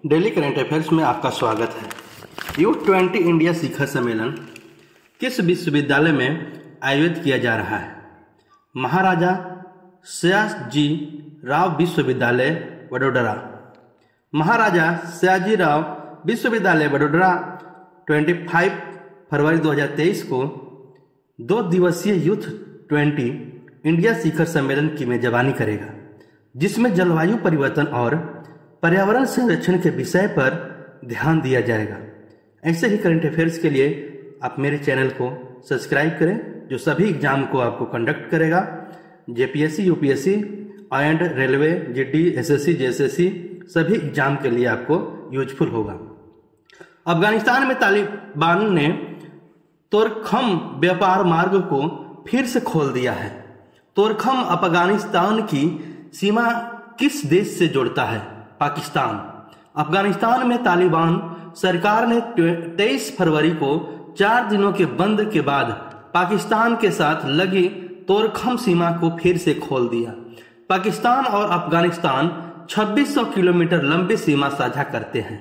Daily current affairs में आपका स्वागत है। U20 इंडिया शिखर सम्मेलन किस विश्वविद्यालय में आयोजित किया जा रहा है? महाराजा सयाजी राव विश्वविद्यालय वडोदरा। महाराजा सयाजी राव विश्वविद्यालय वडोदरा 25 फरवरी 2023 को 2 दिवसीय U20 इंडिया शिखर सम्मेलन की मेजबानी करेगा, जिसमें जलवायु परिवर्तन और पर्यावरण संरक्षण के विषय पर ध्यान दिया जाएगा। ऐसे ही करंट अफेयर्स के लिए आप मेरे चैनल को सब्सक्राइब करें, जो सभी एग्जाम को आपको कंडक्ट करेगा। JPSC, UPSC and railway, GD, SSC, JSSC सभी एग्जाम के लिए आपको यूजफुल होगा। अफगानिस्तान में तालिबान ने तोरखम व्यापार मार्ग को फिर से खोल दिया है। तोरखम अफगानिस्तान की सीमा किस देश से जोड़ता है? पाकिस्तान। अफगानिस्तान में तालिबान सरकार ने 23 फरवरी को 4 दिनों के बंद के बाद पाकिस्तान के साथ लगी तोरखम सीमा को फिर से खोल दिया। पाकिस्तान और अफगानिस्तान 2600 किलोमीटर लंबी सीमा साझा करते हैं।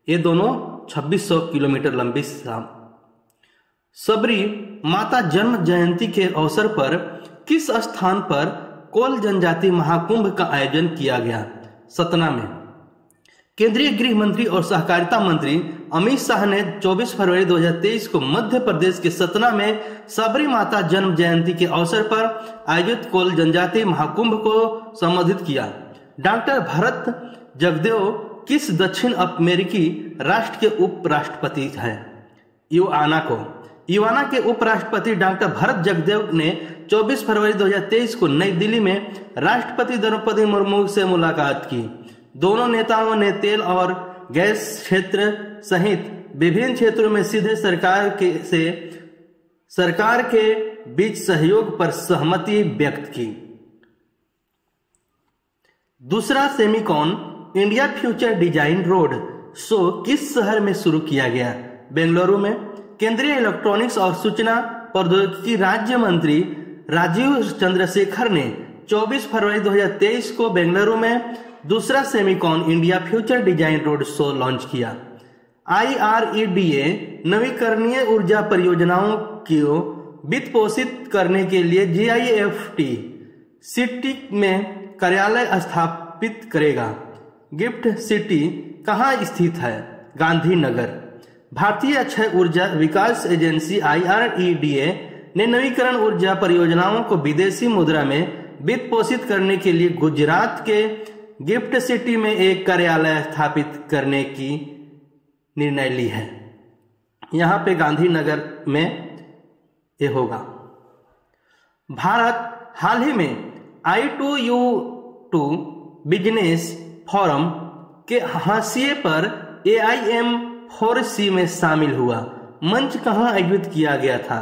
ये दोनों 2600 किलोमीटर लंबी सबरी माता जन्म जयंती के अवसर पर किस स्थान पर कोल जनजाति महाकुंभ का आयोजन किया गया? सतना में। केंद्रीय गृह मंत्री और सहकारिता मंत्री अमित शाह ने 24 फरवरी 2023 को मध्य प्रदेश के सतना में सबरी माता जन्म जयंती के अवसर पर आयोजित कोल जनजाति महाकुंभ को संबोधित किया। डॉक्टर भरत जगदेव किस दक्षिण अमेरिकी राष्ट्र के उपराष्ट्रपति हैं? युवाना के उपराष्ट्रपति डॉक्टर भरत जगदेव ने 24 फरवरी 2023 को नई दिल्ली में राष्ट्रपति द्रौपदी मुर्मू से मुलाकात की। दोनों नेताओं ने तेल और गैस क्षेत्र सहित विभिन्न क्षेत्रों में सीधे सरकार के बीच सहयोग पर सहमति व्यक्त की। दूसरा Semicon India future design road show किस शहर में शुरू किया गया? बेंगलुरु में। केंद्रीय इलेक्ट्रॉनिक्स और सूचना प्रौद्योगिकी राज्य मंत्री राजीव चंद्रशेखर ने 24 फरवरी 2023 को बेंगलुरु में दूसरा Semicon India future design road show launch किया। IREDA नवीकरणीय ऊर्जा परियोजनाओं को वित्त पोषित करने के लिए GIFT सिटी में कार्यालय स्थापित करेगा। गिफ्ट सिटी कहाँ स्थित है? गांधीनगर। भारतीय अक्षय ऊर्जा विकास एजेंसी IREDA ने नवीकरण ऊर्जा परियोजनाओं को विदेशी मुद्रा में वित्त पोषित करने के लिए गुजरात के गिफ्ट सिटी में एक कार्यालय स्थापित करने की निर्णय ली है। यहाँ पे गांधीनगर में ये होगा। भारत हाल ही में I2U2 बिजनेस फोरम के हाशिए पर AIM4C में शामिल हुआ। मंच कहाँ आयोजित किया गया था?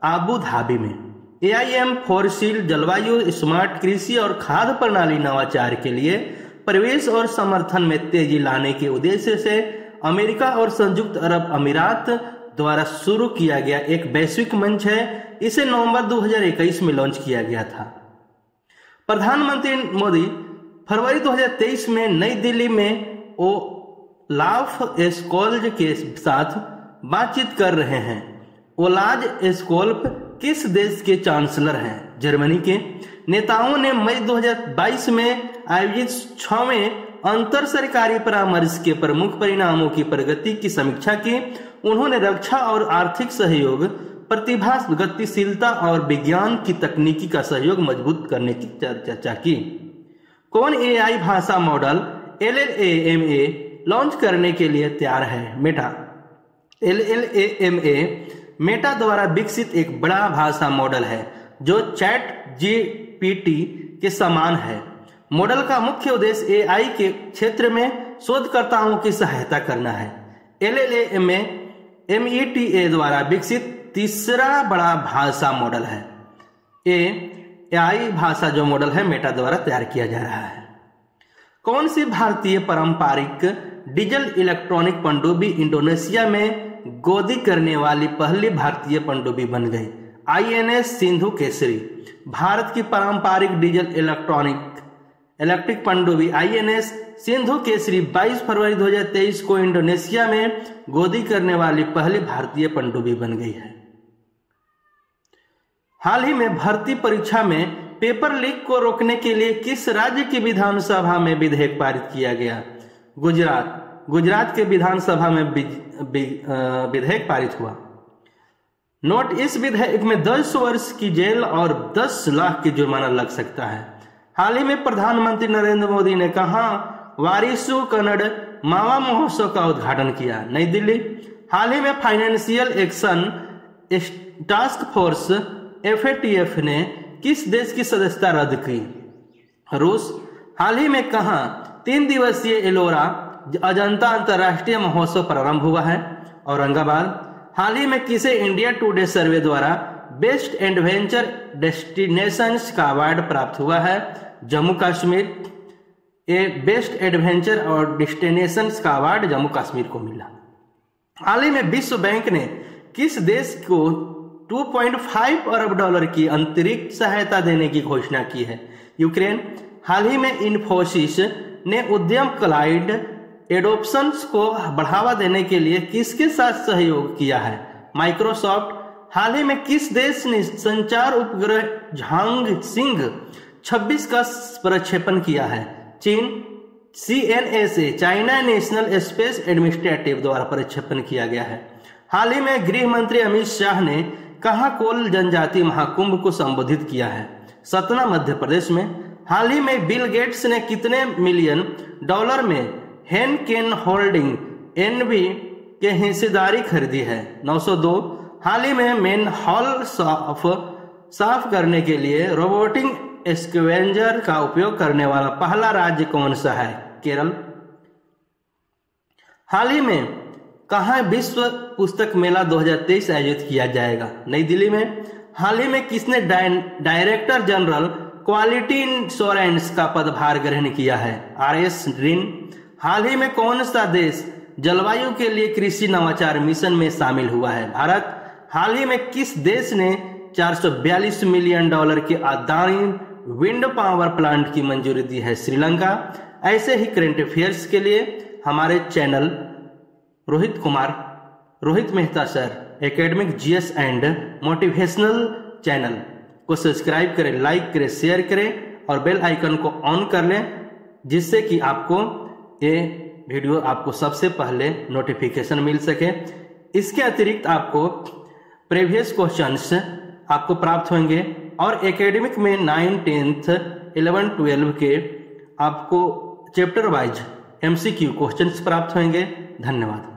आबू धाबी में। AIM4C जलवायु, स्मार्ट कृषि और खाद्य प्रणाली नवाचार के लिए प्रवेश और समर्थन में तेजी लाने के उद्देश्य से अमेरिका और संयुक्त अरब अमीरात द्वारा शुरू किया गया एक वैश्विक मंच है। इसे नवंबर 2021 में लॉन्च किया गया था। प्रधानमंत्री मोदी फरवरी 2023 में नई दिल्ली में ओलाफ स्कोल्ज के साथ बातचीत कर रहे हैं। ओलाज स्कोल्फ किस देश के चांसलर हैं? जर्मनी के। नेताओं ने मई 2022 में आयोजित 6वें अंतर सरकारी परामर्श के प्रमुख परिणामों की प्रगति की समीक्षा की। उन्होंने रक्षा और आर्थिक सहयोग, प्रतिभा, गतिशीलता और विज्ञान की तकनीकी का सहयोग मजबूत करने की चर्चा की। कौन AI भाषा मॉडल LLaMA लॉन्च करने के लिए तैयार है? मेटा। LLaMA मेटा द्वारा विकसित एक बड़ा भाषा मॉडल है जो ChatGPT के समान है। मॉडल का मुख्य उद्देश्य AI के क्षेत्र में शोधकर्ताओं की सहायता करना है। LLaMA META द्वारा विकसित तीसरा बड़ा भाषा मॉडल है। AI भाषा जो मॉडल है मेटा द्वारा तैयार किया जा रहा है। कौन सी भारतीय पारंपरिक डीजल इलेक्ट्रॉनिक पनडुब्बी इंडोनेशिया में गोदी करने वाली पहली भारतीय पनडुब्बी बन गई? INS सिंधु केसरी। भारत की पारंपरिक डीजल इलेक्ट्रॉनिक इलेक्ट्रिक पनडुब्बी INS सिंधु केसरी 22 फरवरी 2023 को इंडोनेशिया में गोदी करने वाली पहली भारतीय पनडुब्बी बन गई है। हाल ही में भर्ती परीक्षा में पेपर लीक को रोकने के लिए किस राज्य की विधानसभा में विधेयक पारित किया गया? गुजरात के विधानसभा में विधेयक पारित हुआ। नोट, इस विधेयक में 10 वर्ष की जेल और 10 लाख की जुर्माना लग सकता है। हाल ही में प्रधानमंत्री नरेंद्र मोदी ने कहा वारिसु कन्नड़ मावा महोत्सव का उद्घाटन किया। नई दिल्ली, हाल ही में financial action task force FATF ने किस देश की सदस्यता रद्द की? रूस, हाल ही में कहा 3 दिवसीय एलोरा अजंता अंतरराष्ट्रीय महोत्सव प्रारंभ हुआ है। औरंगाबाद, हाल ही में किसे इंडिया टुडे सर्वे द्वारा बेस्ट एडवेंचर डेस्टिनेशंस का अवार्ड प्राप्त हुआ है? जम्मू कश्मीर, बेस्ट एडवेंचर और डेस्टिनेशंस का अवार्ड जम्मू कश्मीर को मिला। हाल ही में विश्व बैंक ने किस देश को 2.5 अरब डॉलर की अतिरिक्त सहायता देने की घोषणा की है? यूक्रेन, हाल ही में इन्फोसिस ने उद्यम क्लाउड एडोप्शंस को बढ़ावा देने के लिए किसके साथ सहयोग किया है? माइक्रोसॉफ्ट, हाल ही में किस देश ने संचार उपग्रह झांग सिंह 26 का प्रक्षेपण किया है? चीन, CNSA China national space administrative द्वारा प्रक्षेपण किया गया है। हाल ही में गृह मंत्री अमित शाह ने कहां कोल जनजाति महाकुंभ को संबोधित किया है? सतना, मध्य प्रदेश में। हाल ही में बिल गेट्स ने कितने मिलियन डॉलर में हेनकेन होल्डिंग NV के हिस्सेदारी खरीदी है? 902। हाल ही में मेन हॉल साफ करने के लिए रोबोटिक स्कैवेंजर का उपयोग करने वाला पहला राज्य कौन सा है? केरल। हाल ही में कहां विश्व पुस्तक मेला 2023 आयोजित किया जाएगा? नई दिल्ली में। हाल ही में किसने डायरेक्टर जनरल क्वालिटी इंश्योरेंस का पदभार ग्रहण किया है? RS reign. हाल ही में कौन सा देश जलवायु के लिए कृषि नवाचार मिशन में शामिल हुआ है? भारत। हाल ही में किस देश ने 442 मिलियन डॉलर के अदानी विंड पावर प्लांट की मंजूरी दी है? श्रीलंका। ऐसे ही करंट अफेयर्स के लिए हमारे channel Rohit Mehta sir academic GS and motivational channel को सब्सक्राइब करें, लाइक करें, शेयर करें और बेल आइकन को ऑन कर लें, जिससे कि आपको ये वीडियो आपको सबसे पहले नोटिफिकेशन मिल सके। इसके अतिरिक्त आपको प्रीवियस क्वेश्चंस आपको प्राप्त होंगे और एकेडमिक में 9, 10th, 11, 12 के आपको चैप्टर वाइज MCQ क्वेश्चंस प्राप्त होंगे। धन्यवाद।